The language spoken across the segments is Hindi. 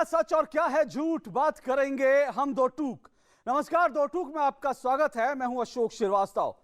सच और क्या है झूठ, बात करेंगे हम दो टूक। नमस्कार, दो टूक में आपका स्वागत है। मैं हूं अशोक श्रीवास्तव।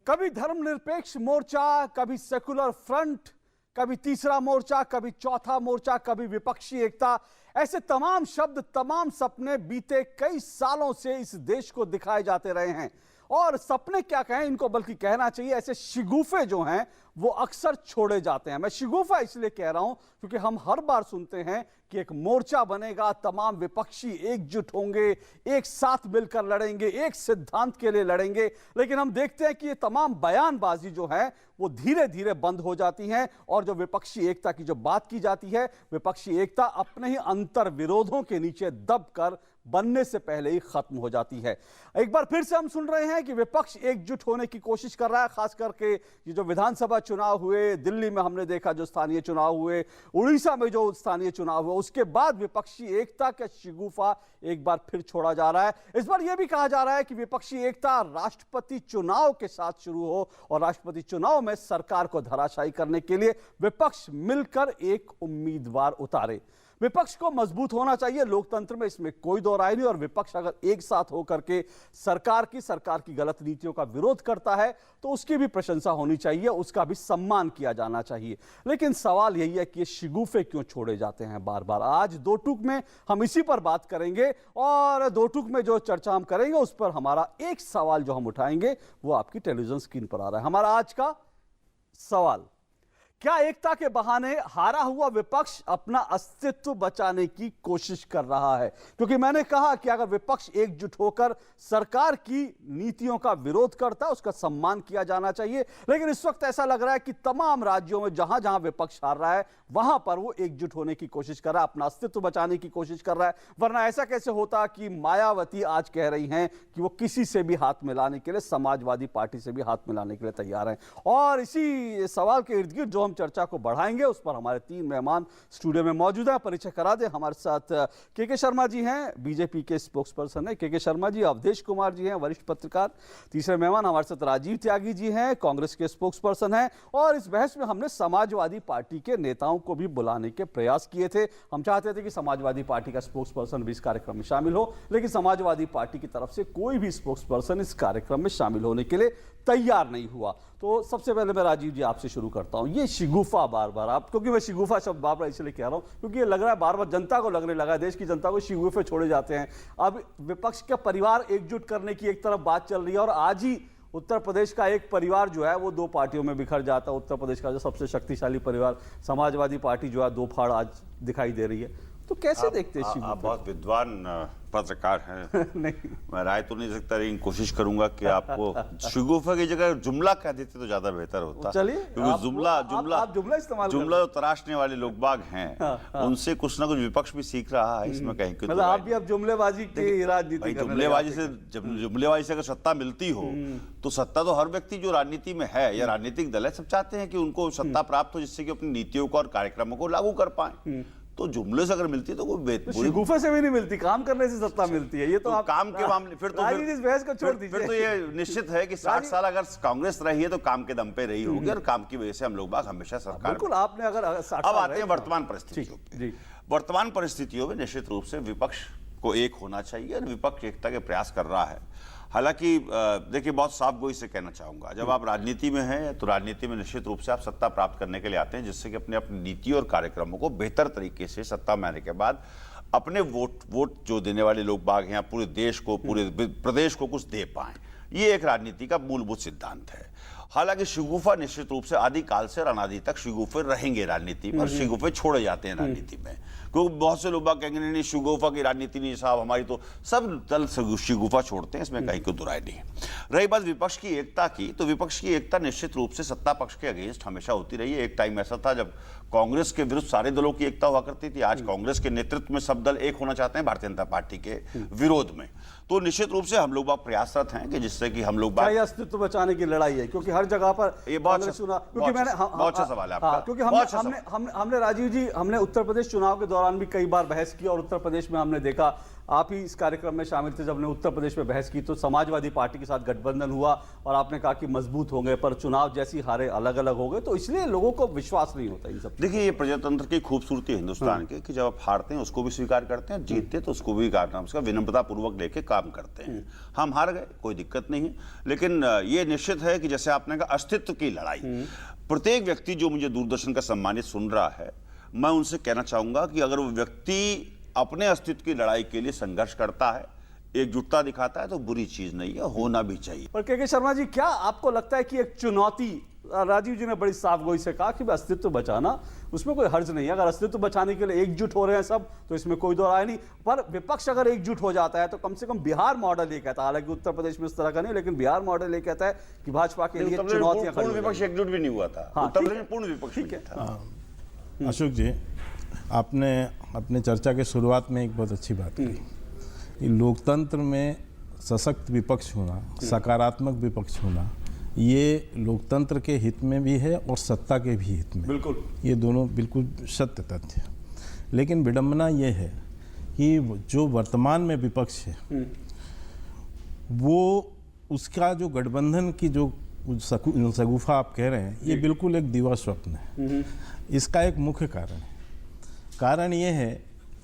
कभी धर्मनिरपेक्ष मोर्चा, कभी सेकुलर फ्रंट, कभी तीसरा मोर्चा, कभी चौथा मोर्चा, कभी विपक्षी एकता, ऐसे तमाम शब्द, तमाम सपने बीते कई सालों से इस देश को दिखाए जाते रहे हैं। और सपने क्या कहें इनको, बल्कि कहना चाहिए ऐसे शिगुफे जो हैं वो अक्सर छोड़े जाते हैं। मैं शिगुफा इसलिए कह रहा हूं क्योंकि हम हर बार सुनते हैं कि एक मोर्चा बनेगा, तमाम विपक्षी एकजुट होंगे, एक साथ मिलकर लड़ेंगे, एक सिद्धांत के लिए लड़ेंगे। लेकिन हम देखते हैं कि ये तमाम बयानबाजी जो है वो धीरे धीरे बंद हो जाती है और जो विपक्षी एकता की जो बात की जाती है, विपक्षी एकता अपने ही अंतर विरोधों के नीचे दबकर बनने से पहले ही खत्म हो जाती है। एक बार फिर से हम सुन रहे हैं कि विपक्ष एकजुट होने की कोशिश कर रहा है। खास करके ये जो विधानसभा चुनाव हुए, दिल्ली में हमने देखा जो स्थानीय चुनाव हुए, उड़ीसा में जो स्थानीय चुनाव हुए, उसके बाद विपक्षी एकता का शिगुफा एक बार फिर छोड़ा जा रहा है। इस बार यह भी कहा जा रहा है कि विपक्षी एकता राष्ट्रपति चुनाव के साथ शुरू हो और राष्ट्रपति चुनाव में सरकार को धराशायी करने के लिए विपक्ष मिलकर एक उम्मीदवार उतारे। विपक्ष को मजबूत होना चाहिए लोकतंत्र में, इसमें कोई दो राय नहीं। और विपक्ष अगर एक साथ होकर के सरकार की गलत नीतियों का विरोध करता है तो उसकी भी प्रशंसा होनी चाहिए, उसका भी सम्मान किया जाना चाहिए। लेकिन सवाल यही है कि ये शिगुफे क्यों छोड़े जाते हैं बार बार। आज दो टूक में हम इसी पर बात करेंगे और दो टूक में जो चर्चा हम करेंगे उस पर हमारा एक सवाल जो हम उठाएंगे वो आपकी टेलीविजन स्क्रीन पर आ रहा है। हमारा आज का सवाल, क्या एकता के बहाने हारा हुआ विपक्ष अपना अस्तित्व बचाने की कोशिश कर रहा है? क्योंकि मैंने कहा कि अगर विपक्ष एकजुट होकर सरकार की नीतियों का विरोध करता है उसका सम्मान किया जाना चाहिए। लेकिन इस वक्त ऐसा लग रहा है कि तमाम राज्यों में जहां जहां विपक्ष हार रहा है वहां पर वो एकजुट होने की कोशिश कर रहा है, अपना अस्तित्व बचाने की कोशिश कर रहा है। वरना ऐसा कैसे होता कि मायावती आज कह रही हैं कि वो किसी से भी हाथ मिलाने के लिए, समाजवादी पार्टी से भी हाथ मिलाने के लिए तैयार हैं। और इसी सवाल के इर्द गिर्द जो हम चर्चा को बढ़ाएंगे उस पर हमारे तीन मेहमान स्टूडियो में मौजूद हैं। परिचय करा दें, हमारे साथ के शर्मा जी हैं, बीजेपी के स्पोक्स पर्सन है के शर्मा जी। अवधेश कुमार जी हैं, वरिष्ठ पत्रकार। तीसरे मेहमान हमारे साथ राजीव त्यागी जी हैं, कांग्रेस के स्पोक्स पर्सन हैं। और इस बहस में हमने समाजवादी पार्टी के नेताओं को भी बुलाने के प्रयास किए थे। हम चाहते थे कि समाजवादी पार्टी का स्पोक्स पर्सन भी इस कार्यक्रम में शामिल हो, लेकिन समाजवादी पार्टी की तरफ से कोई भी स्पोक्स पर्सन इस कार्यक्रम में शामिल होने के लिए तैयार नहीं हुआ। तो सबसे पहले मैं राजीव जी आपसे शुरू करता हूं। ये शिगुफा बार बार आप, क्योंकि मैं शिगुफा शब्द बार बार इसलिए कह रहा हूं क्योंकि ये लग रहा है बार बार जनता को लगने लगा है, देश की जनता को शिगुफे छोड़े जाते हैं। अब विपक्ष का परिवार एकजुट करने की एक तरफ बात चल रही है और आज ही उत्तर प्रदेश का एक परिवार जो है वो दो पार्टियों में बिखर जाता है। उत्तर प्रदेश का जो सबसे शक्तिशाली परिवार समाजवादी पार्टी जो है दो फाड़ आज दिखाई दे रही है। तो कैसे देखते हैं? आप बहुत विद्वान पत्रकार हैं। नहीं, मैं राय तो नहीं सकता, लेकिन कोशिश करूंगा कि आपको शिगुफा की जगह जुमला कह देते तो ज्यादा बेहतर होता। चलिए, क्योंकि जुमला इस्तेमाल जुमला जो तराशने वाले लोग बाग हैं उनसे कुछ ना कुछ विपक्ष भी सीख रहा है, इसमें कहीं मतलब आप भी अब जुमलेबाजी की राजनीति करने जुमलेबाजी से अगर सत्ता मिलती हो तो सत्ता तो हर व्यक्ति जो राजनीति में है या राजनीतिक दल है सब चाहते हैं कि उनको सत्ता प्राप्त हो, जिससे कि अपनी नीतियों को और कार्यक्रमों को लागू कर पाए। तो जुमले से अगर मिलती है तो कोई शिगुफे से भी नहीं मिलती, काम करने से सत्ता मिलती है। ये तो आप काम के मामले फिर इस बहस को छोड़ दीजिए। फिर तो ये निश्चित है कि 60 साल अगर कांग्रेस रही है तो काम के दम पे रही होगी और काम की वजह से हम लोग बाग हमेशा सरकार। बिल्कुल, आपने अगर अब आते हैं वर्तमान परिस्थितियों पे। वर्तमान परिस्थितियों में निश्चित रूप से विपक्ष को एक होना चाहिए और विपक्ष एकता के प्रयास कर रहा है। हालांकि देखिए, बहुत साफ गोई से कहना चाहूंगा, जब आप राजनीति में हैं तो राजनीति में निश्चित रूप से आप सत्ता प्राप्त करने के लिए आते हैं, जिससे कि अपनी नीति और कार्यक्रमों को बेहतर तरीके से सत्ता में आने के बाद अपने वोट जो देने वाले लोग बाग हैं पूरे देश को, पूरे प्रदेश को कुछ दे पाएं। ये एक राजनीति का मूलभूत सिद्धांत है। हालांकि शिगुफा निश्चित रूप से आदिकाल से और अनादि तक शिगुफे रहेंगे राजनीति में और शिगुफे छोड़े जाते हैं राजनीति में, क्योंकि बहुत से लोग बात कहेंगे नहीं शिगुफा की राजनीति नहीं साहब, हमारी तो सब दल शिगुफा छोड़ते हैं, इसमें कहीं कोई दुराई नहीं। रही बात विपक्ष की एकता की, तो विपक्ष की एकता निश्चित रूप से सत्ता पक्ष के अगेंस्ट हमेशा होती रही है। एक टाइम ऐसा था जब कांग्रेस के विरुद्ध सारे दलों की एकता हुआ करती थी। आज कांग्रेस के नेतृत्व में सब दल एक होना चाहते हैं भारतीय जनता पार्टी के विरोध में। तो निश्चित रूप से हम लोग प्रयासरत हैं कि जिससे कि हम लोग अस्तित्व बचाने की लड़ाई है, क्योंकि हर जगह पर ये बहुत सुना, क्योंकि मैंने बहुत अच्छा सवाल है आपका, क्योंकि हमने राजीव जी, हमने उत्तर प्रदेश चुनाव के दौरान भी कई बार बहस की और उत्तर प्रदेश में हमने देखा आप ही इस कार्यक्रम में शामिल थे जब हमने उत्तर प्रदेश में बहस की, तो समाजवादी पार्टी के साथ गठबंधन हुआ और आपने कहा कि मजबूत होंगे, पर चुनाव जैसी हारे अलग अलग हो गए, तो इसलिए लोगों को विश्वास नहीं होता इन सब। देखिए, ये प्रजातंत्र की खूबसूरती है हिंदुस्तान के, कि जब आप हारते हैं उसको भी स्वीकार करते हैं, जीतते हैं तो उसको भी स्वीकार, उसका विनम्रता पूर्वक लेके काम करते हैं। हम हार गए, कोई दिक्कत नहीं है, लेकिन ये निश्चित है कि जैसे आपने कहा अस्तित्व की लड़ाई, प्रत्येक व्यक्ति जो मुझे दूरदर्शन का सम्मानित सुन रहा है, मैं उनसे कहना चाहूंगा कि अगर वो व्यक्ति अपने अस्तित्व की लड़ाई के लिए संघर्ष करता है, एकजुटता दिखाता है, तो बुरी चीज नहीं है, होना भी चाहिए। पर के शर्मा जी, क्या आपको लगता है कि एक चुनौती, राजीव जी ने बड़ी साफगोई से कहा कि अस्तित्व बचाना, उसमें कोई हर्ज नहीं है, अगर अस्तित्व बचाने के लिए एकजुट हो रहे हैं सब, तो इसमें कोई दो राय नहीं, पर विपक्ष अगर एकजुट हो जाता है तो कम से कम बिहार मॉडल ये कहता है, हालांकि उत्तर प्रदेश में इस तरह का नहीं, लेकिन बिहार मॉडल ये कहता है कि भाजपा के लिए चुनौतियां, पूर्ण विपक्ष एकजुट भी नहीं हुआ था, उत्तर प्रदेश में पूर्ण विपक्ष ठीक है। अशोक जी, आपने अपने चर्चा के शुरुआत में एक बहुत अच्छी बात कही कि लोकतंत्र में सशक्त विपक्ष होना, सकारात्मक विपक्ष होना, ये लोकतंत्र के हित में भी है और सत्ता के भी हित में, बिल्कुल, ये दोनों बिल्कुल सत्य तथ्य। लेकिन विडंबना ये है कि जो वर्तमान में विपक्ष है वो, उसका जो गठबंधन की जो शगुफा आप कह रहे हैं, ये बिल्कुल एक दिवा स्वप्न है। इसका एक मुख्य कारण है, कारण ये है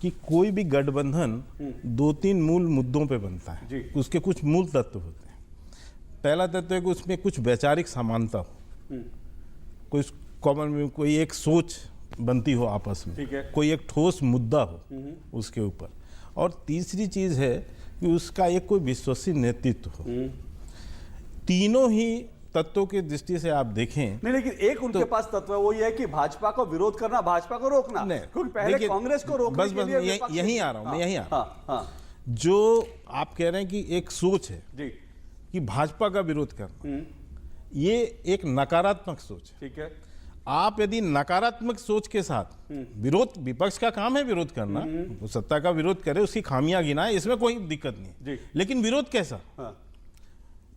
कि कोई भी गठबंधन 2-3 मूल मुद्दों पे बनता है, उसके कुछ मूल तत्व होते हैं। पहला तत्व है कि उसमें कुछ वैचारिक समानता हो, कोई कॉमन, कोई एक सोच बनती हो आपस में, कोई एक ठोस मुद्दा हो उसके ऊपर, और तीसरी चीज है कि उसका एक कोई विश्वसनीय नेतृत्व हो। तीनों ही तत्वों की दृष्टि से आप देखें, नहीं, लेकिन एक उनके पास तत्व है, वो ये है कि भाजपा को विरोध करना, भाजपा को रोकना, क्योंकि पहले कांग्रेस को रोकने के लिए यहीं आ रहा हूं, मैं यहीं आ रहा हूं। जो आप कह रहे हैं कि एक सोच है कि भाजपा का विरोध करना, ये एक नकारात्मक सोच है। ठीक है, आप यदि नकारात्मक सोच के साथ विरोध, विपक्ष का काम है विरोध करना, वो सत्ता का विरोध करे, उसकी खामियां गिनाए, इसमें कोई दिक्कत नहीं, लेकिन विरोध कैसा?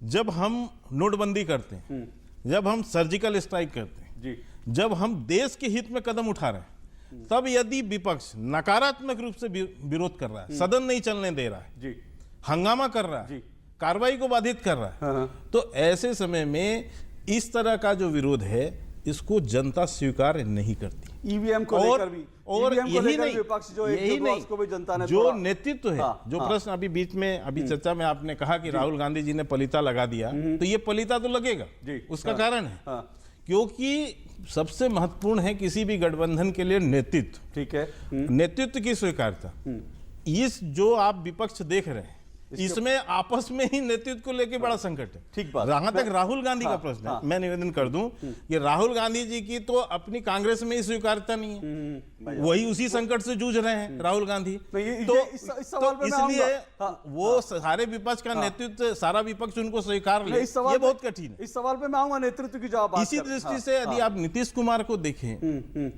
जब हम नोटबंदी करते हैं, जब हम सर्जिकल स्ट्राइक करते हैं, जब हम देश के हित में कदम उठा रहे हैं, तब यदि विपक्ष नकारात्मक रूप से विरोध कर रहा है, सदन नहीं चलने दे रहा है, हंगामा कर रहा है, कार्रवाई को बाधित कर रहा है, तो ऐसे समय में इस तरह का जो विरोध है, इसको जनता स्वीकार नहीं करती। ईवीएम को लेकर भी, और यही नहीं, विपक्ष जो यही नहीं, उसको भी जनता ने जो नेतृत्व है, जो प्रश्न अभी बीच में, अभी चर्चा में आपने कहा कि राहुल गांधी जी ने पलीता लगा दिया, तो ये पलीता तो लगेगा, उसका कारण है क्योंकि सबसे महत्वपूर्ण है किसी भी गठबंधन के लिए नेतृत्व। ठीक है, नेतृत्व की स्वीकारता। इस जो आप विपक्ष देख रहे हैं, इसमें आपस में ही नेतृत्व को लेकर बड़ा संकट है। ठीक बात। जहां तक राहुल गांधी का प्रश्न है, मैं निवेदन कर दूं कि राहुल गांधी जी की तो अपनी कांग्रेस में ही स्वीकारता नहीं है, वही उसी संकट से जूझ रहे हैं राहुल गांधी। तो इसलिए वो सारे विपक्ष का नेतृत्व, सारा विपक्ष उनको स्वीकार ले, ये बहुत कठिन है। इस सवाल पे मैं आऊंगा नेतृत्व की जवाब। इसी दृष्टि से यदि आप नीतीश कुमार को देखें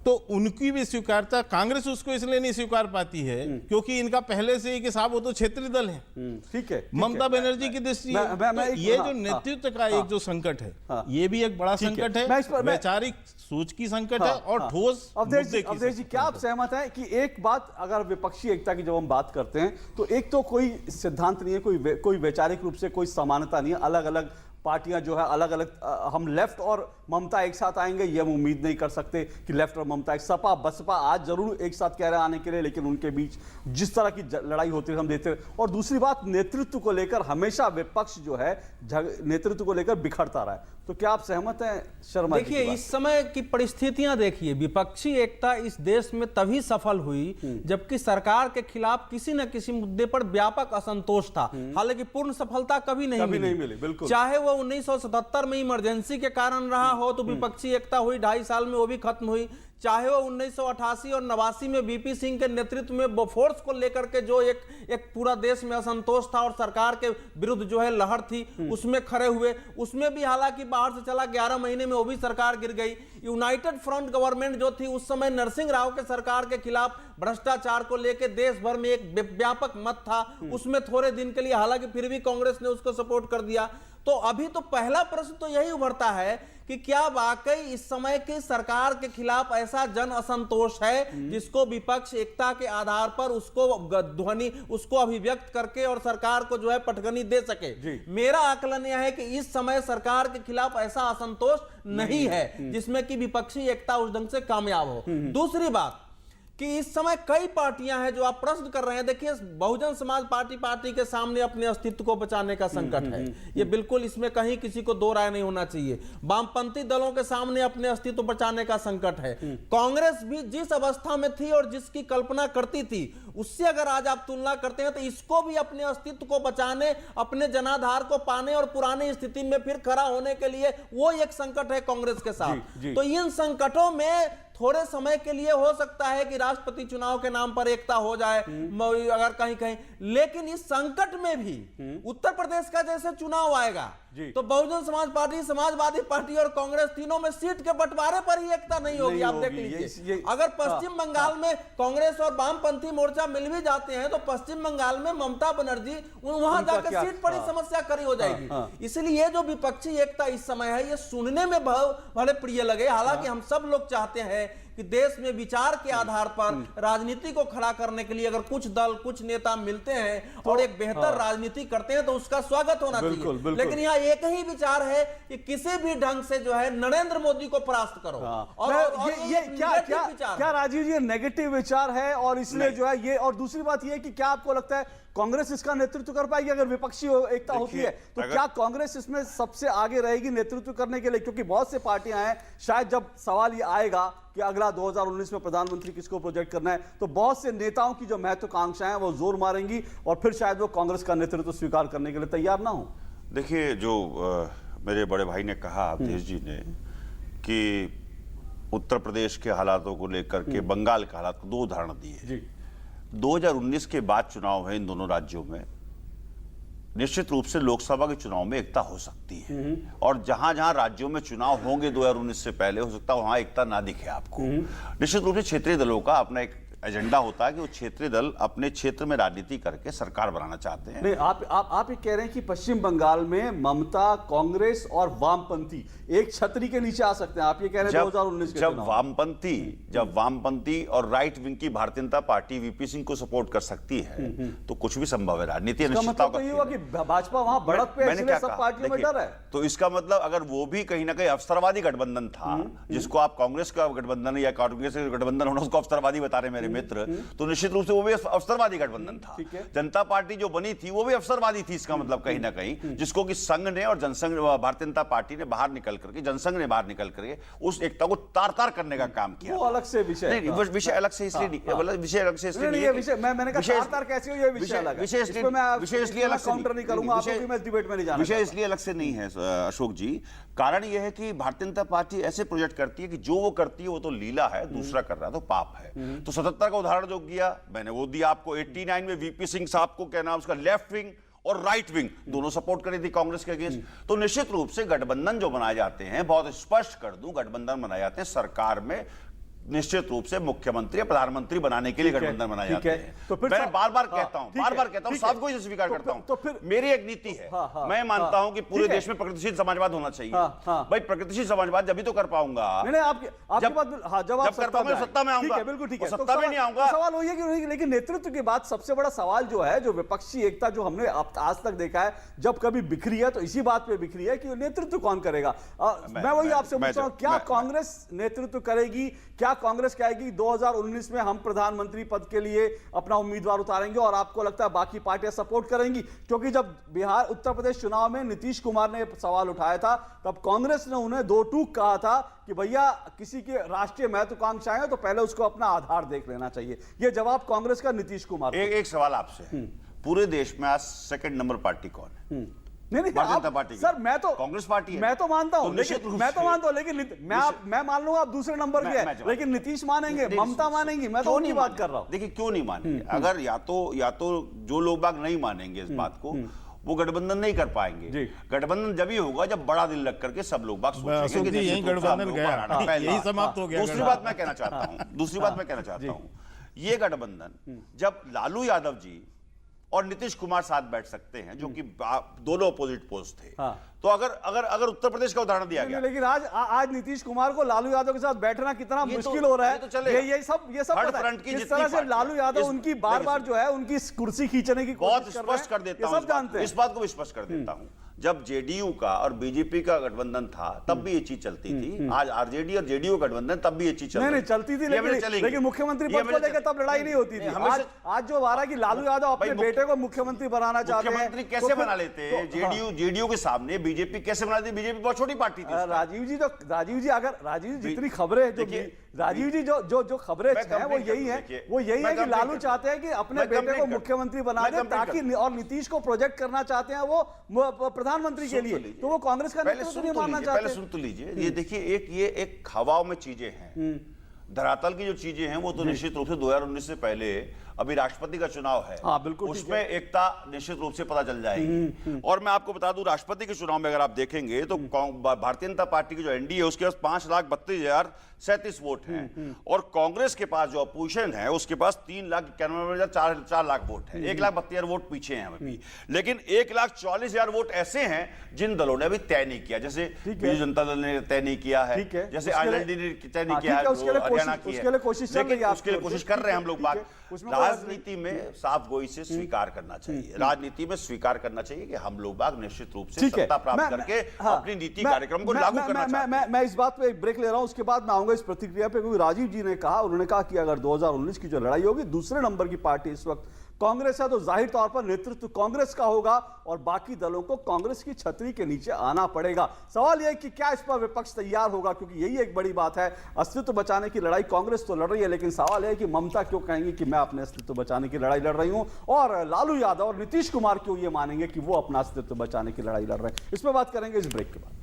तो उनकी भी स्वीकारता, कांग्रेस उसको इसलिए नहीं स्वीकार पाती है क्योंकि इनका पहले से ही कि साहब वो तो क्षेत्रीय दल है। ठीक है, ममता बनर्जी की दृष्टि तो ये जो नेतृत्व का एक जो संकट है, ये भी एक बड़ा संकट है, वैचारिक सोच की संकट है और ठोस। अवधेश जी, क्या आप सहमत हैं कि एक बात, अगर विपक्षी एकता की जब हम बात करते हैं तो एक तो कोई सिद्धांत नहीं है, कोई वैचारिक रूप से कोई समानता नहीं है, अलग अलग पार्टियां जो है अलग अलग, हम लेफ्ट और ममता एक साथ आएंगे ये हम उम्मीद नहीं कर सकते कि लेफ्ट और ममता, सपा बसपा आज जरूर एक साथ कह रहे हैं आने के लिए, लेकिन उनके बीच जिस तरह की लड़ाई होती है हम देखते हैं। और दूसरी बात, नेतृत्व को लेकर हमेशा विपक्ष जो है नेतृत्व को लेकर बिखरता रहा है, तो क्या आप सहमत हैं शर्मा? देखिए, इस समय की परिस्थितियां देखिए, विपक्षी एकता इस देश में तभी सफल हुई जबकि सरकार के खिलाफ किसी न किसी मुद्दे पर व्यापक असंतोष था। हालांकि पूर्ण सफलता कभी नहीं मिली। बिल्कुल, चाहे वो 1977 में इमरजेंसी के कारण रहा हो तो विपक्षी एकता हुई, 2.5 साल में वो भी खत्म हुई, चाहे वो 1988 और 89 में वीपी सिंह के नेतृत्व में बोफोर्स को लेकर के जो एक पूरा देश में असंतोष था और सरकार के विरुद्ध जो है लहर थी, उसमें खड़े हुए, उसमें भी हालांकि बाहर से चला, 11 महीने में वो भी सरकार गिर गई। यूनाइटेड फ्रंट गवर्नमेंट जो थी उस समय नरसिंह राव के सरकार के खिलाफ भ्रष्टाचार को लेकर देश भर में एक व्यापक मत था, उसमें थोड़े दिन के लिए, हालांकि फिर भी कांग्रेस ने उसको सपोर्ट कर दिया। तो अभी तो पहला प्रश्न तो यही उभरता है कि क्या वाकई इस समय की सरकार के खिलाफ ऐसा जन असंतोष है जिसको विपक्ष एकता के आधार पर उसको ध्वनि उसको अभिव्यक्त करके और सरकार को जो है पटखनी दे सके। मेरा आकलन यह है कि इस समय सरकार के खिलाफ ऐसा असंतोष नहीं है जिसमें कि विपक्षी एकता उस ढंग से कामयाब हो। दूसरी बात कि इस समय कई पार्टियां हैं जो आप प्रश्न कर रहे हैं। देखिए, बहुजन समाज पार्टी के सामने अपने अस्तित्व को बचाने का संकट है, ये बिल्कुल, इसमें कहीं किसी को दो राय नहीं होना चाहिए। वामपंथी दलों के सामने अपने अस्तित्व बचाने का संकट है। कांग्रेस भी जिस अवस्था में थी और जिसकी कल्पना करती थी उससे अगर आज आप तुलना करते हैं तो इसको भी अपने अस्तित्व को बचाने, अपने जनाधार को पाने और पुरानी स्थिति में फिर खड़ा होने के लिए वो एक संकट है कांग्रेस के साथ। तो इन संकटों में थोड़े समय के लिए हो सकता है कि राष्ट्रपति चुनाव के नाम पर एकता हो जाए अगर कहीं कहीं, लेकिन इस संकट में भी उत्तर प्रदेश का जैसे चुनाव आएगा तो बहुजन समाज पार्टी, समाजवादी पार्टी और कांग्रेस तीनों में सीट के बंटवारे पर ही एकता नहीं होगी। आप देख लीजिए, अगर पश्चिम बंगाल में कांग्रेस और वामपंथी मोर्चा मिल भी जाते हैं तो पश्चिम बंगाल में ममता बनर्जी वहां जाकर सीट पर ही समस्या खड़ी हो जाएगी। इसलिए ये जो विपक्षी एकता इस समय है ये सुनने में बड़े प्रिय लगे, हालांकि हम सब लोग चाहते हैं कि देश में विचार के आधार पर राजनीति को खड़ा करने के लिए अगर कुछ दल, कुछ नेता मिलते हैं और एक बेहतर राजनीति करते हैं तो उसका स्वागत होना चाहिए। लेकिन यहाँ एक ही विचार है कि किसी भी ढंग से जो है नरेंद्र मोदी को परास्त करो। और ये क्या राजीव जी नेगेटिव विचार है और इसलिए जो है ये, और दूसरी बात ये है कि क्या आपको लगता है कांग्रेस इसका नेतृत्व कर पाएगी अगर विपक्षी एकता होती है तो क्या कांग्रेस इसमें सबसे आगे रहेगी नेतृत्व करने के लिए? क्योंकि बहुत से पार्टियां हैं, शायद जब सवाल ये आएगा कि अगला 2019 में प्रधानमंत्री किसको प्रोजेक्ट करना है तो बहुत से नेताओं की जो महत्वाकांक्षाएं हैं वो जोर मारेंगी और फिर शायद वो कांग्रेस का नेतृत्व स्वीकार करने के लिए तैयार ना हो। देखिए, जो मेरे बड़े भाई ने कहा, अवधेश जी ने, कि उत्तर प्रदेश के हालातों को लेकर के बंगाल के हालात को दो उदाहरण दिए। 2019 के बाद चुनाव है इन दोनों राज्यों में, निश्चित रूप से लोकसभा के चुनाव में एकता हो सकती है और जहां जहां राज्यों में चुनाव होंगे 2019 से पहले हो सकता है वहां एकता ना दिखे आपको। निश्चित रूप से क्षेत्रीय दलों का अपना एक एजेंडा होता है कि वो क्षेत्रीय दल अपने क्षेत्र में राजनीति करके सरकार बनाना चाहते हैं। नहीं, आप ये कह रहे हैं कि पश्चिम बंगाल में ममता, कांग्रेस और वामपंथी एक छतरी के नीचे आ सकते हैं, आप ये कह रहे हैं 2019 के जब वामपंथी और राइट विंग की भारतीय जनता पार्टी वीपी सिंह को सपोर्ट कर सकती है तो कुछ भी संभव है। राजनीति मतलब तो ये हुआ कि भाजपा वहां बढ़त पे है, सब पार्टियों में डर है। तो इसका मतलब अगर वो भी कहीं ना कहीं अवसरवादी गठबंधन था, जिसको आप कांग्रेस का गठबंधन या कांग्रेस का गठबंधन होना उसको अवसरवादी बता रहे मेरे मित्र, तो निश्चित रूप से वो भी अवसरवादी गठबंधन था। जनता पार्टी जो बनी थी वो भी अवसरवादी थी। इसका मतलब कहीं ना कहीं जिसको कि संघ ने और जनसंघ, भारतीय जनता पार्टी ने बाहर निकल करके, जनसंघ ने बाहर निकल करके उस एकता को तार-तार करने का काम किया। वो अलग से विषय नहीं, विषय अलग से इसलिए नहीं, विषय अलग से इसलिए नहीं, विषय मैंने कहा तार-तार कैसे हो, ये विषय अलग है। विषय इसलिए अलग से काउंटर नहीं करूंगा, आपको मैं डिबेट में नहीं जाना। विषय इसलिए अलग से नहीं है अशोक जी, कारण यह है कि भारतीय जनता पार्टी ऐसे प्रोजेक्ट करती है कि जो वो करती है वो तो लीला है, दूसरा कर रहा है तो पाप है। तो 77 का उदाहरण जो किया मैंने वो दिया आपको। 89 में वीपी सिंह साहब को क्या नाम उसका, लेफ्ट विंग और राइट विंग दोनों सपोर्ट करी थी कांग्रेस के अगेंस्ट। तो निश्चित रूप से गठबंधन जो बनाए जाते हैं, बहुत स्पष्ट कर दूं, गठबंधन बनाए जाते हैं सरकार में निश्चित रूप से मुख्यमंत्री या प्रधानमंत्री बनाने के लिए गठबंधन बनाए जाते हैं। तो फिर मैं बार बार कहता हूं, साफ को स्वीकार करता हूं, तो फिर मेरी एक नीति है, मैं मानता हूं कि पूरे देश में प्रगतिशील समाजवाद होना चाहिए। भाई प्रगतिशील समाजवाद जब ही तो कर पाऊंगा जब कर पाऊंगा सत्ता में आऊंगा। बिल्कुल ठीक है, सत्ता में नहीं आऊंगा। सवाल वही है कि लेकिन नेतृत्व की बात, सबसे बड़ा सवाल जो है, जो विपक्षी एकता जो हमने आज तक देखा है, जब कभी बिखरी है तो इसी बात पे बिखरी है कि नेतृत्व कौन करेगा। मैं वही आपसे पूछ रहा हूं, क्या कांग्रेस नेतृत्व करेगी? क्या कांग्रेस कहेगी 2019 में हम प्रधानमंत्री पद के लिए अपना उम्मीदवार उतारेंगे और आपको लगता है बाकी पार्टियां सपोर्ट करेंगी? क्योंकि जब बिहार उत्तर प्रदेश चुनाव में नीतीश कुमार ने सवाल उठाया था तब कांग्रेस ने उन्हें दो टूक कहा था कि भैया किसी की राष्ट्रीय महत्वाकांक्षाएं हैं तो पहले उसको अपना आधार देख लेना चाहिए। यह जवाब कांग्रेस का नीतीश कुमार। एक सवाल आपसे, पूरे देश में आज सेकंड नंबर पार्टी कौन है? नहीं पार्टी सर, मैं तो कांग्रेस पार्टी है, मैं तो मानता हूं, लेकिन मैं मान लूंगा आप दूसरे नंबर के हैं, लेकिन नीतीश मानेंगे, ममता मानेंगी, मैं तो उनकी बात कर रहा हूं। देखिए क्यों नहीं मानेंगे? अगर या तो जो लोग बाग नहीं मानेंगे इस बात को, वो गठबंधन नहीं कर पाएंगे। गठबंधन जब ही होगा जब बड़ा दिल लग करके सब लोग बाग सोचेंगे कि यही गठबंधन गया, यही समाप्त हो गया। दूसरी बात मैं कहना चाहता हूं, ये गठबंधन जब लालू यादव जी और नीतीश कुमार साथ बैठ सकते हैं, जो कि दोनों अपोजिट पोल्स थे। हाँ। तो अगर उत्तर प्रदेश का उदाहरण दिया गया, लेकिन आज नीतीश कुमार को लालू यादव के साथ बैठना कितना मुश्किल हो रहा है, ये सब पता है। इस तरह से लालू यादव उनकी बार-बार जो है उनकी कुर्सी खींचने की बहुत स्पष्ट कर देता हूं, सब जानते हैं। इस बात को भी स्पष्ट कर देता हूं, जब जेडीयू का और बीजेपी का गठबंधन था तब भी ये चीज चलती थी। आज आरजेडी और जेडीयू गठबंधन तब भी ये चीज चलती थी, लेकिन मुख्यमंत्री पद को लेकर तब लड़ाई नहीं होती थी। आज जो आ रहा है कि लालू यादव अपने बेटे को मुख्यमंत्री बनाना चाहते हैं, मुख्यमंत्री कैसे बना लेते हैं? जेडीयू के सामने बीजेपी कैसे बना लेती? बीजेपी बहुत छोटी पार्टी थी। राजीव जी जितनी खबरें राजीव जी जो खबरें हैं वो यही है कि लालू चाहते हैं कि अपने बेटे को मुख्यमंत्री बना दें, ताकि और नीतीश को प्रोजेक्ट करना चाहते हैं वो प्रधानमंत्री के लिए, तो वो कांग्रेस का नेतृत्व नहीं मानना चाहते। पहले सुन तो लीजिए, ये देखिए, ये एक हवाओं में चीजें हैं, धरातल की जो चीजें हैं वो तो निश्चित रूप से 2019 से पहले अभी राष्ट्रपति का चुनाव है, हाँ, बिल्कुल, उसमें एकता निश्चित रूप से पता चल जाएगी। और मैं आपको बता दूं, राष्ट्रपति के चुनाव में अगर आप देखेंगे तो भारतीय जनता पार्टी की जो एनडीए है उसके पास 5,32,037 वोट हैं, और कांग्रेस के पास जो अपोजिशन है उसके पास 3,91,000 4 लाख वोट है। 1,32,000 वोट पीछे हैं अभी, लेकिन 1,44,000 वोट ऐसे हैं जिन दलों ने अभी तय नहीं किया, जैसे बीजू जनता दल ने तय नहीं किया है, जैसे आईएनएलडी ने तय नहीं किया है, हरियाणा की है, उसके लिए कोशिश कर रहे हैं हम लोग। बात राजनीति में साफ गोई से स्वीकार करना चाहिए, राजनीति में स्वीकार करना चाहिए कि हम लोग बाग निश्चित रूप से सत्ता प्राप्त करके अपनी नीति कार्यक्रम को लागू करना चाहते हैं। मैं इस बात पे एक ब्रेक ले रहा हूं, उसके बाद मैं आऊंगा इस प्रतिक्रिया पे, क्योंकि राजीव जी ने कहा कि अगर 2019 की जो लड़ाई होगी, दूसरे नंबर की पार्टी इस वक्त कांग्रेस है, तो जाहिर तौर पर नेतृत्व कांग्रेस का होगा और बाकी दलों को कांग्रेस की छतरी के नीचे आना पड़ेगा। सवाल यह है कि क्या इस पर विपक्ष तैयार होगा, क्योंकि यही एक बड़ी बात है। अस्तित्व बचाने की लड़ाई कांग्रेस तो लड़ रही है, लेकिन सवाल यह है कि ममता क्यों कहेंगी कि मैं अपने अस्तित्व बचाने की लड़ाई लड़ रही हूं, और लालू यादव और नीतीश कुमार क्यों ये मानेंगे कि वो अपना अस्तित्व बचाने की लड़ाई लड़ रहे हैं। इस पर बात करेंगे इस ब्रेक के बाद।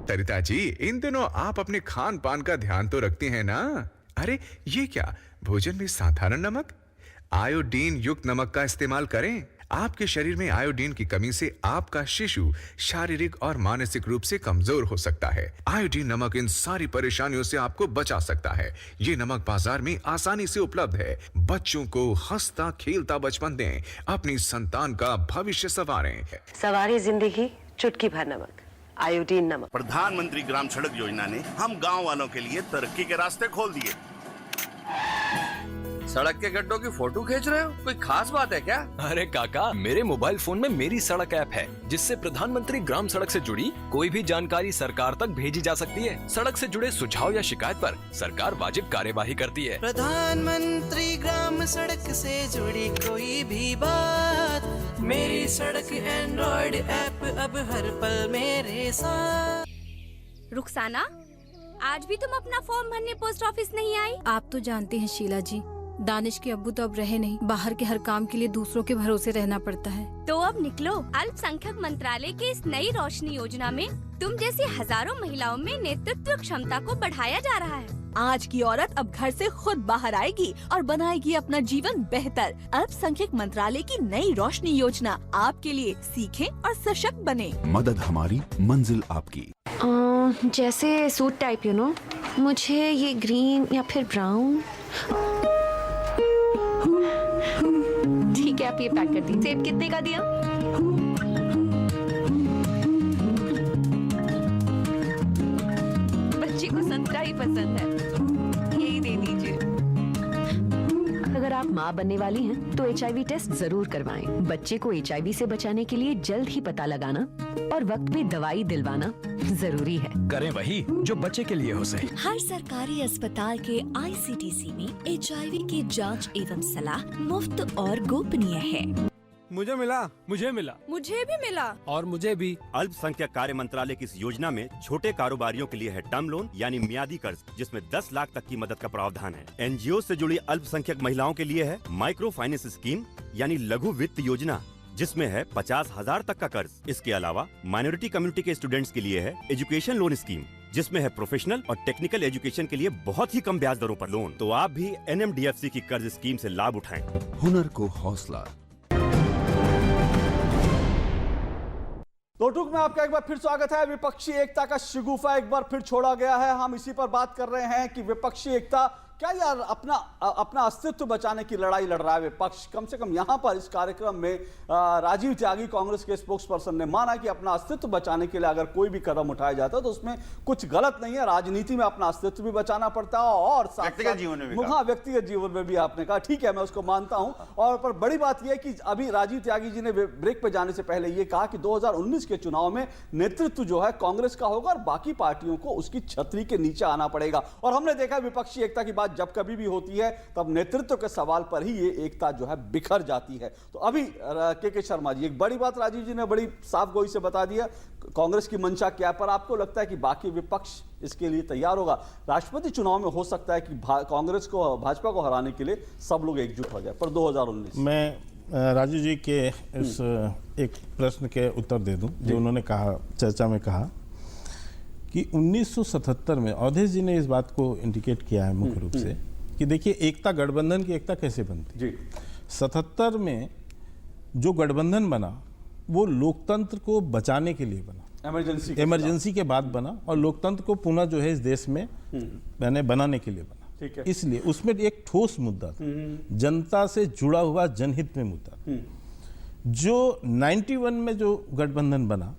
सरिता जी, इन दिनों आप अपने खान पान का ध्यान तो रखती हैं ना? अरे ये क्या, भोजन में साधारण नमक? आयोडीन युक्त नमक का इस्तेमाल करें। आपके शरीर में आयोडीन की कमी से आपका शिशु शारीरिक और मानसिक रूप से कमजोर हो सकता है। आयोडीन नमक इन सारी परेशानियों से आपको बचा सकता है। ये नमक बाजार में आसानी से उपलब्ध है। बच्चों को हंसता खेलता बचपन दें, अपनी संतान का भविष्य संवारें। सवारी जिंदगी चुटकी भर नमक, आयोडीन नमक। प्रधानमंत्री ग्राम सड़क योजना ने हम गांव वालों के लिए तरक्की के रास्ते खोल दिए। सड़क के गड्ढों की फोटो खींच रहे हो? कोई खास बात है क्या? अरे काका, मेरे मोबाइल फोन में मेरी सड़क ऐप है, जिससे प्रधानमंत्री ग्राम सड़क से जुड़ी कोई भी जानकारी सरकार तक भेजी जा सकती है। सड़क से जुड़े सुझाव या शिकायत पर सरकार वाजिब कार्यवाही करती है। प्रधानमंत्री ग्राम सड़क से जुड़ी कोई भी बात, मेरी सड़क एंड्रॉइड ऐप अब हर पल मेरे साथ। रुखसाना, आज भी तुम अपना फॉर्म भरने पोस्ट ऑफिस नहीं आई? आप तो जानते हैं शीला जी, दानिश के अब्बू तो अब रहे नहीं, बाहर के हर काम के लिए दूसरों के भरोसे रहना पड़ता है। तो अब निकलो। अल्पसंख्यक मंत्रालय की इस नई रोशनी योजना में तुम जैसी हजारों महिलाओं में नेतृत्व क्षमता को बढ़ाया जा रहा है। आज की औरत अब घर से खुद बाहर आएगी और बनाएगी अपना जीवन बेहतर। अल्पसंख्यक मंत्रालय की नई रोशनी योजना आपके लिए, सीखें और सशक्त बने। मदद हमारी, मंजिल आपकी। जैसे सूट टाइप, मुझे ये ग्रीन या फिर ब्राउन। ठीक है, आप ये पैक कर दीजिए। सेब कितने का दिया? बच्ची को संतरा ही पसंद है, यही दे दीजिए। अगर आप माँ बनने वाली हैं, तो HIV टेस्ट जरूर करवाएं। बच्चे को HIV से बचाने के लिए जल्द ही पता लगाना और वक्त पे दवाई दिलवाना जरूरी है। करें वही जो बच्चे के लिए हो सही। हर सरकारी अस्पताल के ICTC में HIV की जांच एवं सलाह मुफ्त और गोपनीय है। मुझे मिला, मुझे मिला, मुझे भी मिला, और मुझे भी। अल्पसंख्यक कार्य मंत्रालय की इस योजना में छोटे कारोबारियों के लिए है टर्म लोन यानी मियादी कर्ज, जिसमें 10 लाख तक की मदद का प्रावधान है। NGO से जुड़ी अल्पसंख्यक महिलाओं के लिए है माइक्रो फाइनेंस स्कीम यानी लघु वित्त योजना, जिसमें है 50,000 तक का कर्ज। इसके अलावा माइनॉरिटी कम्युनिटी के स्टूडेंट्स के लिए है एजुकेशन लोन स्कीम, जिसमें है प्रोफेशनल और टेक्निकल एजुकेशन के लिए बहुत ही कम ब्याज दरों पर लोन। तो आप भी NMDFC की कर्ज स्कीम से लाभ उठाएं। हुनर को हौसला। दो टूक में आपका एक बार फिर स्वागत है। विपक्षी एकता का शगुफा एक बार फिर छोड़ा गया है। हम इसी पर बात कर रहे हैं कि विपक्षी एकता क्या यार अपना अस्तित्व बचाने की लड़ाई लड़ रहा है विपक्ष? कम से कम यहां पर इस कार्यक्रम में राजीव त्यागी कांग्रेस के स्पोक्स पर्सन ने माना कि अपना अस्तित्व बचाने के लिए अगर कोई भी कदम उठाया जाता है तो उसमें कुछ गलत नहीं है। राजनीति में अपना अस्तित्व भी बचाना पड़ता है और व्यक्तिगत जीवन में भी। हाँ, व्यक्तिगत जीवन में भी आपने कहा, ठीक है, मैं उसको मानता हूं। और पर बड़ी बात यह है कि अभी राजीव त्यागी जी ने ब्रेक पे जाने से पहले यह कहा कि 2019 के चुनाव में नेतृत्व जो है कांग्रेस का होगा और बाकी पार्टियों को उसकी छतरी के नीचे आना पड़ेगा। और हमने देखा विपक्षी एकता की बात जब कभी भी होती है तब नेतृत्व के सवाल पर ही ये एकता जो है बिखर जाती है। तो अभी के शर्मा जी, एक बड़ी बात राजीव जी ने बड़ी साफ गोई से बता दिया कांग्रेस की मंशा क्या, पर आपको लगता है कि बाकी विपक्ष इसके लिए तैयार होगा? राष्ट्रपति चुनाव में हो सकता है कि कांग्रेस को, भाजपा को हराने के लिए सब लोग एकजुट हो जाए, पर 2019 मैं राजीव जी के इस एक प्रश्न के उत्तर दे दूं जो उन्होंने कहा, चर्चा में कहा कि 1977 में अवधेश जी ने इस बात को इंडिकेट किया है मुख्य रूप से कि देखिए एकता, गठबंधन की एकता कैसे बनती जी। 77 में जो गठबंधन बना वो लोकतंत्र को बचाने के लिए बना, इमरजेंसी के बाद बना और लोकतंत्र को पुनः जो है इस देश में मैंने बनाने के लिए बना। ठीक है। इसलिए उसमें एक ठोस मुद्दा था, जनता से जुड़ा हुआ जनहित में मुद्दा, जो 91 में जो गठबंधन बना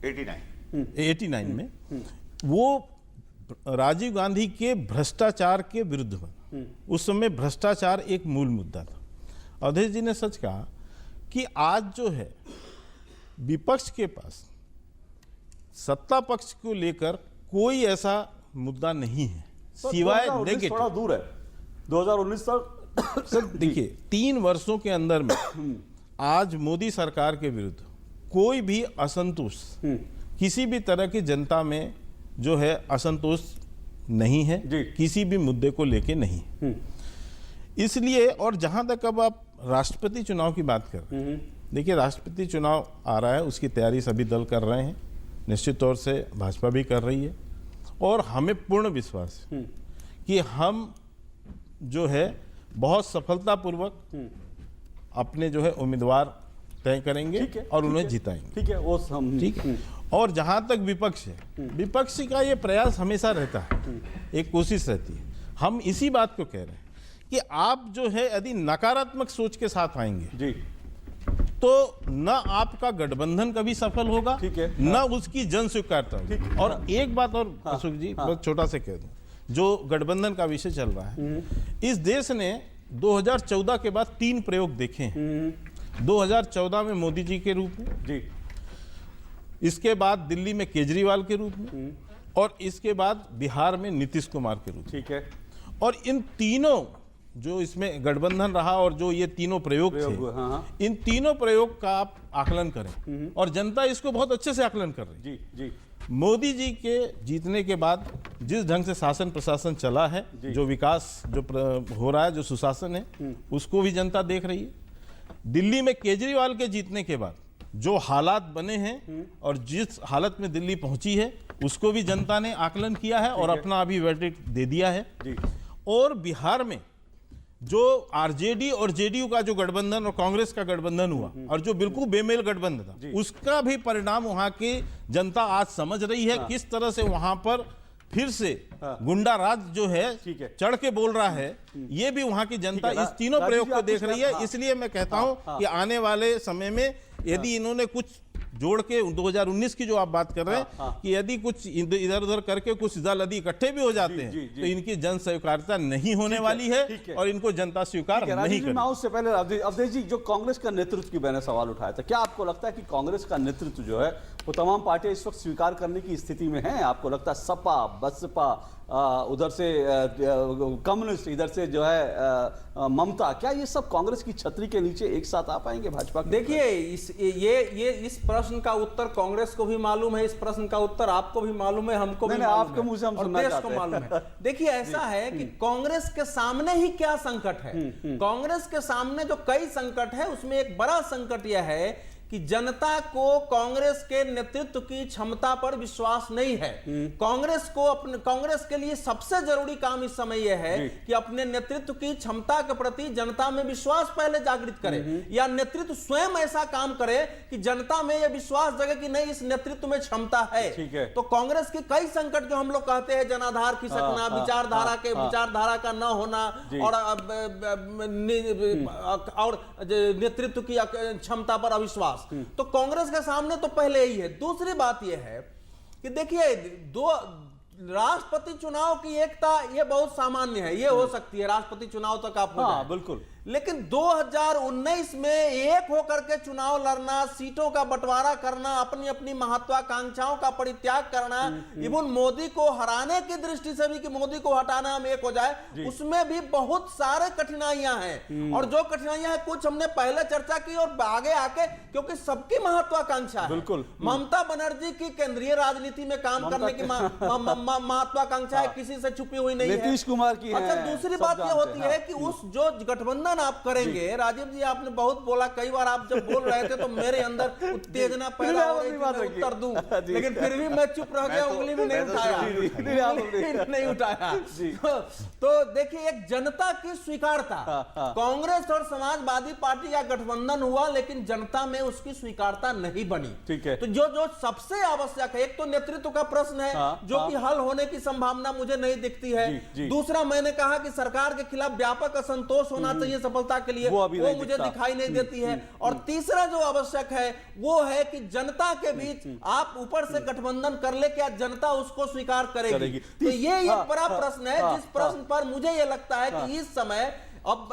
89 में वो राजीव गांधी के भ्रष्टाचार के विरुद्ध बना। उस समय भ्रष्टाचार एक मूल मुद्दा था। अवधेश जी ने सच कहा कि आज जो है विपक्ष के पास सत्ता पक्ष को लेकर कोई ऐसा मुद्दा नहीं है सिवाय नेगेटिव। थोड़ा दूर है 2019 तक। सर देखिए 3 वर्षों के अंदर में आज मोदी सरकार के विरुद्ध कोई भी असंतोष, किसी भी तरह की जनता में जो है असंतोष नहीं है, किसी भी मुद्दे को लेके नहीं है। इसलिए और जहां तक अब आप राष्ट्रपति चुनाव की बात कर रहे हैं, देखिए राष्ट्रपति चुनाव आ रहा है, उसकी तैयारी सभी दल कर रहे हैं, निश्चित तौर से भाजपा भी कर रही है और हमें पूर्ण विश्वास है कि हम जो है बहुत सफलतापूर्वक अपने जो है उम्मीदवार तय करेंगे और उन्हें जिताएंगे। ठीक है, वो हम ठीक है। और जहां तक विपक्ष है, विपक्ष का ये प्रयास हमेशा रहता है, एक कोशिश रहती है। हम इसी बात को कह रहे हैं कि आप जो है यदि नकारात्मक सोच के साथ आएंगे जी तो न आपका गठबंधन कभी सफल होगा, न उसकी जन स्वीकार्यता। और एक बात और अशोक जी बहुत छोटा से कह दूं, जो गठबंधन का विषय चल रहा है, इस देश ने 2014 के बाद 3 प्रयोग देखे हैं। 2014 में मोदी जी के रूप में जी, इसके बाद दिल्ली में केजरीवाल के रूप में और इसके बाद बिहार में नीतीश कुमार के रूप में। ठीक है। और इन तीनों जो इसमें गठबंधन रहा और जो ये तीनों प्रयोग थे, इन तीनों प्रयोग का आप आकलन करें और जनता इसको बहुत अच्छे से आकलन कर रही है। जी। मोदी जी के जीतने के बाद जिस ढंग से शासन प्रशासन चला है, जो विकास जो हो रहा है, जो सुशासन है, उसको भी जनता देख रही है। दिल्ली में केजरीवाल के जीतने के बाद जो हालात बने हैं और जिस हालत में दिल्ली पहुंची है, उसको भी जनता ने आकलन किया है और अपना अभी वर्डिक्ट दे दिया है। और बिहार में जो आरजेडी और जेडीयू का जो गठबंधन और कांग्रेस का गठबंधन हुआ और जो बिल्कुल बेमेल गठबंधन था, उसका भी परिणाम वहां की जनता आज समझ रही है। किस तरह से वहां पर फिर से गुंडा राज जो है चढ़ के बोल रहा है, ये भी वहां की जनता इस तीनों प्रयोग को देख रही है। इसलिए मैं कहता हूं कि आने वाले समय में यदि इन्होंने कुछ जोड़ के 2019 की जो आप बात कर रहे हैं कि यदि कुछ इधर उधर करके कुछ दल यदि इकट्ठे भी हो जाते हैं तो इनकी जन स्वीकार्यता नहीं होने वाली है और इनको जनता स्वीकार नहीं करेगी। उससे पहले अवधेश जी, जो कांग्रेस का नेतृत्व की मैंने सवाल उठाया था, क्या आपको लगता है कि कांग्रेस का नेतृत्व जो है वो तमाम पार्टियां इस वक्त स्वीकार करने की स्थिति में हैं? आपको लगता है सपा, बसपा, उधर से कम्युनिस्ट, इधर से जो है ममता, क्या ये सब कांग्रेस की छतरी के नीचे एक साथ आ पाएंगे भाजपा? देखिए इस प्रश्न का उत्तर कांग्रेस को भी मालूम है, इस प्रश्न का उत्तर आपको भी मालूम है, हमको भी आपके मुंह से हम सुनना चाहते हैं। देश को मालूम है। देखिए ऐसा है कि कांग्रेस के सामने ही क्या संकट है। कांग्रेस के सामने जो कई संकट है उसमें एक बड़ा संकट यह है कि जनता को कांग्रेस के नेतृत्व की क्षमता पर विश्वास नहीं है। कांग्रेस के लिए सबसे जरूरी काम इस समय यह है कि अपने नेतृत्व की क्षमता के प्रति जनता में विश्वास पहले जागृत करे, या नेतृत्व स्वयं ऐसा काम करे कि जनता में यह विश्वास जगे कि नहीं, इस नेतृत्व में क्षमता है। तो कांग्रेस के कई संकट जो हम लोग कहते हैं, जनाधार खिसकना, विचारधारा का न होना, और नेतृत्व की क्षमता पर अविश्वास, तो कांग्रेस के सामने तो पहले ही है। दूसरी बात यह है कि देखिए, राष्ट्रपति चुनाव की एकता ये बहुत सामान्य है, ये हो सकती है, राष्ट्रपति चुनाव तक आप हो जाए, बिल्कुल। लेकिन 2019 में एक होकर के चुनाव लड़ना, सीटों का बंटवारा करना, अपनी अपनी महत्वाकांक्षाओं का परित्याग करना, इवन मोदी को हराने की दृष्टि से भी कि मोदी को हटाना हम एक हो जाए, उसमें भी बहुत सारे कठिनाइयां हैं। और जो कठिनाइयां हैं कुछ हमने पहले चर्चा की, और आगे आके, क्योंकि सबकी महत्वाकांक्षा है, बिल्कुल। ममता बनर्जी की केंद्रीय राजनीति में काम करने की महत्वाकांक्षा है, किसी से छुपी हुई नहीं है। नीतीश कुमार की। अच्छा, दूसरी बात यह होती है कि उस जो गठबंधन आप करेंगे, राजीव जी आपने बहुत बोला, कई बार आप जब बोल रहे थे तो मेरे अंदर उत्तेजना पैदा हो रही थी, मैं उत्तर दूं, लेकिन फिर भी मैं चुप रह गया, उंगली भी नहीं उठाया। तो देखिए, एक जनता की स्वीकारता, कांग्रेस और समाजवादी पार्टी का गठबंधन हुआ, लेकिन जनता में उसकी स्वीकारता नहीं बनी। ठीक है, तो जो सबसे आवश्यक है, एक तो नेतृत्व का प्रश्न है, जो कि हल होने की संभावना मुझे नहीं दिखती है। दूसरा, मैंने कहा कि सरकार के खिलाफ व्यापक असंतोष होना चाहिए सफलता के लिए, वो मुझे दिखाई नहीं देती है। और तीसरा जो आवश्यक है वो है कि जनता के बीच आप ऊपर से गठबंधन कर ले, क्या जनता उसको स्वीकार करेगी? तो ये एक बड़ा प्रश्न है, जिस प्रश्न पर मुझे ये लगता है कि इस समय, अब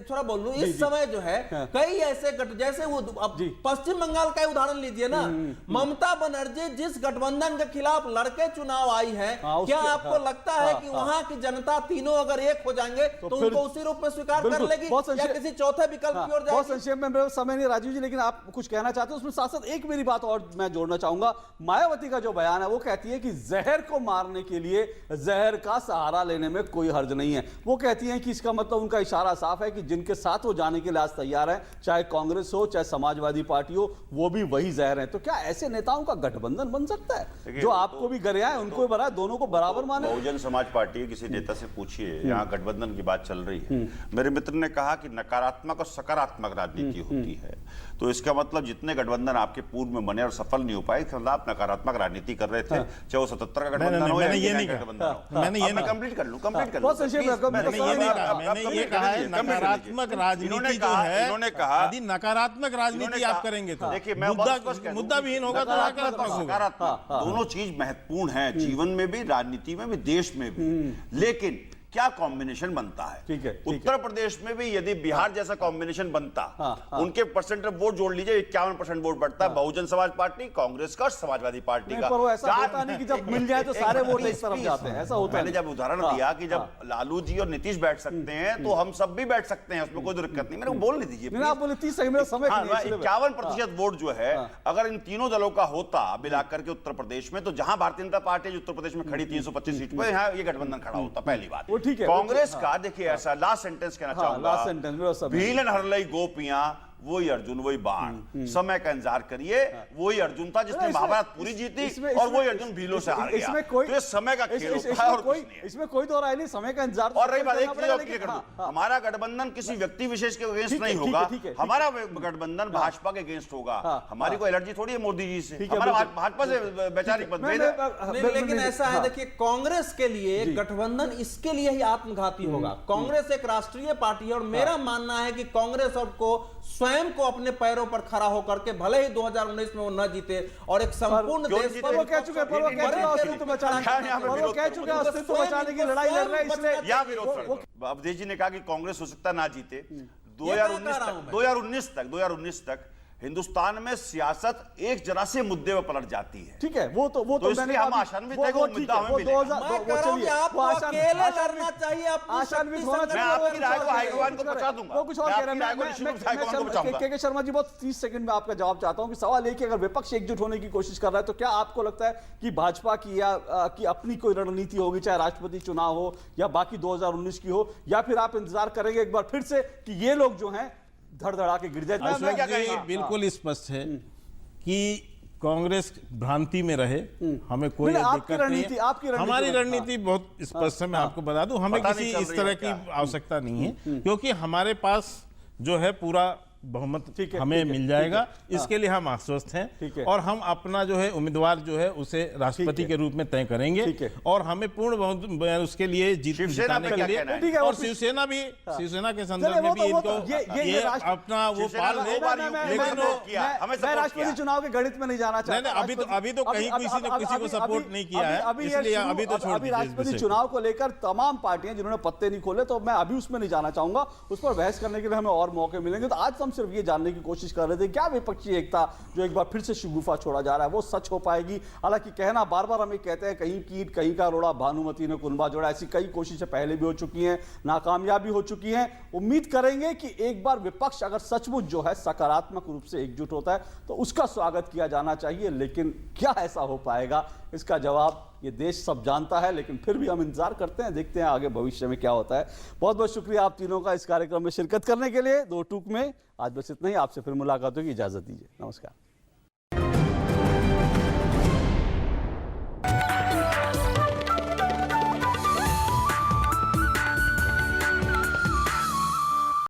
थोड़ा बोल लूं, इस समय जो है कई ऐसे जैसे वो अब पश्चिम बंगाल का उदाहरण लीजिए ना, ममता बनर्जी जिस गठबंधन के खिलाफ लड़के चुनाव आई है, क्या आपको लगता है कि वहां की जनता तीनों अगर एक हो जाएंगे तो उनको उसी रूप में स्वीकार कर लेगी, या किसी चौथे विकल्प की ओर जाएगी? बहुत संक्षेप में, मेरा समय नहीं राजीव जी, लेकिन आप कुछ कहना चाहते हैं उसमें साथ साथ एक मेरी बात और मैं जोड़ना चाहूंगा। मायावती का जो बयान है वो कहती है कि जहर को मारने के लिए जहर का सहारा लेने में कोई हर्ज नहीं है। वो कहती है कि इसका मतलब, उनका इशारा साफ है कि जिनके साथ वो जाने के लिए आज तैयार है, चाहे कांग्रेस हो चाहे समाजवादी पार्टी हो, वो भी वही जहर है। तो क्या ऐसे नेताओं का गठबंधन बन सकता है जो आपको भी गरिया है, उनको भी बना, दोनों को बराबर माने? बहुजन समाज पार्टी किसी नेता से पूछिए, यहाँ गठबंधन की बात चल रही है, मेरे मित्र ने कहा कि नकारात्मक और सकारात्मक राजनीति होती है। तो इसका मतलब जितने गठबंधन आपके पूर्व में बने और सफल नहीं हो पाए, आप नकारात्मक राजनीति कर रहे थे, चाहे वो 77 का गठबंधन हो या ये गठबंधन हो। मैं कंप्लीट कर लूं, कंप्लीट कर लूं। मैंने ये कहा है नकारात्मक राजनीति जो है, इन्होंने कहा यदि नकारात्मक राजनीति आप करेंगे तो देखिए, मुद्दा विहीन होगा तो नकारात्मक होगा। दोनों चीज महत्वपूर्ण है जीवन में भी, राजनीति में भी, देश में भी, लेकिन क्या कॉम्बिनेशन बनता है? ठीक है, उत्तर प्रदेश में भी यदि बिहार जैसा कॉम्बिनेशन बनता, उनके परसेंट वोट जोड़ लीजिए, 51% वोट बढ़ता है बहुजन समाज पार्टी, कांग्रेस का, समाजवादी पार्टी का। पर ऐसा होता नहीं कि जब मिल जाए तो सारे वोट इस तरफ जाते हैं, ऐसा होता है। मैंने जब उदाहरण दिया कि जब लालू जी और नीतीश बैठ सकते हैं तो हम सब भी बैठ सकते हैं, उसमें कोई दिक्कत नहीं। मेरे को बोलने दीजिए, आप बोले 30 सेकंड में समय। 51% वोट जो है अगर इन तीनों दलों का होता मिलाकर के उत्तर प्रदेश में, तो जहां भारतीय जनता पार्टी उत्तर प्रदेश में खड़ी 325 सीट पर, यहाँ ये गठबंधन खड़ा होता। पहली बात, कांग्रेस का देखिए ऐसा, लास्ट सेंटेंस कहना चाहूंगा, भीलन हरलई गोपियां, वही अर्जुन वही बाण, समय का इंतजार करिए, वही अर्जुन था जिसने महाभारत पूरी जीती, और वही अर्जुन भीलों से हार गया। तो ये समय का खेल होता है और कुछ नहीं है। इसमें कोई दो राय नहीं, समय का इंतजार। और रही बात, एक चीज और क्लियर कर दूं, हमारा गठबंधन किसी व्यक्ति विशेष के अगेंस्ट नहीं होगा, हमारा गठबंधन भाजपा के अगेंस्ट होगा। हमारी कोई एलर्जी थोड़ी है मोदी जी से, हमारा भाजपा से वैचारिक मतभेद है। लेकिन ऐसा है, देखिए, कांग्रेस के लिए गठबंधन इसके लिए ही आत्मघाती होगा। कांग्रेस एक राष्ट्रीय पार्टी है, और मेरा मानना है कि कांग्रेस और को स्वयं को अपने पैरों पर खड़ा होकर के, भले ही 2019 में वो न जीते, और एक संपूर्ण देश पर वो कह चुके अस्तित्व बचाने की लड़ाई लड़ रहे हैं, इसलिए अवधेश जी ने कहा कि कांग्रेस हो सकता ना जीते। 2019 तक हिंदुस्तान में सियासत एक जरा से मुद्दे पर पलट जाती है। ठीक है, वो तो इसलिए हम आशान्वित हैं कि वो मुद्दा हमें मिलेगा। आपको अकेले लड़ना चाहिए, आशान्वित होना चाहिए। मैं आपकी राय को हाईकमान को बचा दूंगा। वो कुछ और कह रहे हैं। के शर्मा जी, बहुत 30 सेकंड में आपका जवाब चाहता हूं कि सवाल एक, अगर विपक्ष एकजुट होने की कोशिश कर रहा है तो क्या आपको लगता है कि भाजपा की या की अपनी कोई रणनीति होगी, चाहे राष्ट्रपति चुनाव हो या बाकी 2019 की हो, या फिर आप इंतजार करेंगे एक बार फिर से कि ये लोग जो हैं धड़धड़ा के गिर जाए। अशोक जी, बिल्कुल स्पष्ट है कि कांग्रेस भ्रांति में रहे, हमें कोई दिक्कत नहीं है। हमारी रणनीति बहुत स्पष्ट है, मैं आपको बता दूं, हमें किसी इस तरह की आवश्यकता नहीं है, क्योंकि हमारे पास जो है पूरा बहुमत हमें मिल जाएगा। इसके लिए हम आश्वस्त हैं और हम अपना जो है उम्मीदवार जो है उसे राष्ट्रपति के रूप में तय करेंगे और हमें पूर्ण बहुमत उसके लिए जिताने के लिए, और शिवसेना भी, शिवसेना के संदर्भ में भी इनको ये अपना वो पाल ले। लेकिन मैं राष्ट्रपति चुनाव के गणित में नहीं जाना चाहता। अभी तो कहीं किसी ने किसी को सपोर्ट नहीं किया है, इसलिए अभी तो छोड़ दीजिए। राष्ट्रपति चुनाव को लेकर तमाम पार्टियां जिन्होंने पत्ते नहीं खोले, तो मैं अभी उसमें नहीं जाना चाहूंगा, उस पर बहस करने के लिए हमें और मौके मिलेंगे। तो आज सिर्फ ये जानने की कोशिश कर रहे थे क्या विपक्षी एकता जो एक बार फिर से शगुफा छोड़ा जा रहा है वो सच हो पाएगी। हालांकि कहना बार बार हमें कहते हैं कहीं कीट कहीं का रोड़ा, भानुमति ने कुनबा जोड़ा, ऐसी कई कोशिशें पहले भी हो चुकी हैं, नाकामयाबी हो चुकी हैं। उम्मीद करेंगे कि एक बार विपक्ष अगर सचमुच जो है सकारात्मक रूप से एकजुट होता है तो उसका स्वागत किया जाना चाहिए। लेकिन क्या ऐसा हो पाएगा, इसका जवाब ये देश सब जानता है, लेकिन फिर भी हम इंतजार करते हैं, देखते हैं आगे भविष्य में क्या होता है। बहुत बहुत शुक्रिया आप तीनों का इस कार्यक्रम में शिरकत करने के लिए। दो टूक में आज बस इतना ही, आपसे फिर मुलाकात होगी, इजाजत दीजिए, नमस्कार।